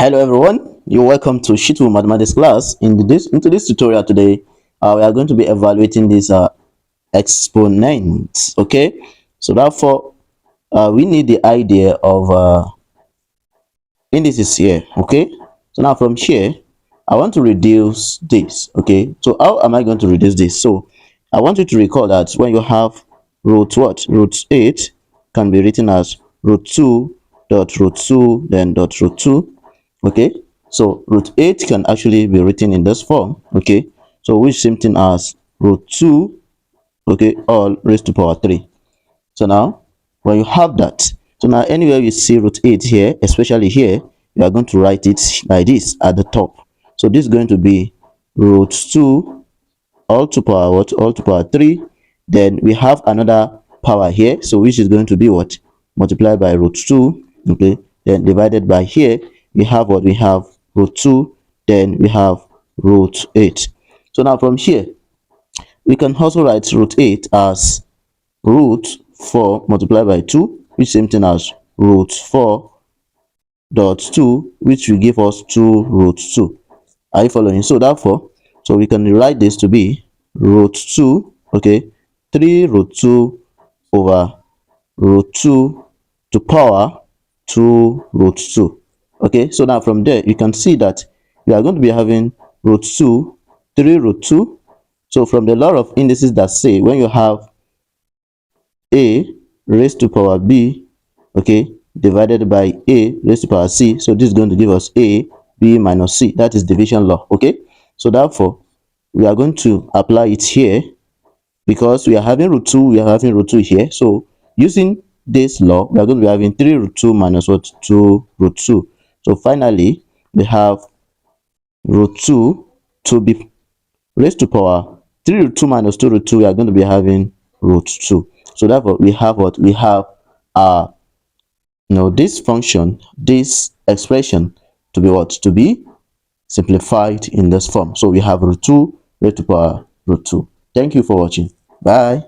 Hello everyone, you're welcome to Sheet 2 Mathematics class. Into this tutorial today, we are going to be evaluating these exponents. Okay, so therefore we need the idea of indices here. Okay, so now from here I want to reduce this. Okay, so how am I going to reduce this? So I want you to recall that when you have root 8 can be written as root 2 dot root 2 then dot root 2. Okay, so root 8 can actually be written in this form. Okay, so which same thing as root 2, okay, all raised to power 3. So now when you have that, so now anywhere you see root 8 here, especially here, you are going to write it like this at the top. So this is going to be root 2 all to power what? All to power 3. Then we have another power here, so which is going to be what? Multiplied by root 2. Okay, then divided by here we have what? We have root 2, then we have root 8. So now from here we can also write root 8 as root 4 multiplied by 2, which same thing as root 4 dot 2, which will give us 2 root 2. Are you following? So therefore, so we can write this to be root 2, okay, 3 root 2 over root 2 to power 2 root 2. Okay, so now from there you can see that you are going to be having root 2, 3 root 2. So from the law of indices that say when you have a raised to power b, okay, divided by a raised to power c, so this is going to give us a b minus c. That is division law. Okay, so therefore we are going to apply it here because we are having root 2, we are having root 2 here. So using this law, we are going to be having 3 root 2 minus what? 2 root 2. So finally we have root 2 to be raised to power 3 root 2 minus 2 root 2. We are going to be having root 2. So therefore we have what? We have this function, this expression, to be what? To be simplified in this form. So we have root 2 raised to power root 2. Thank you for watching. Bye.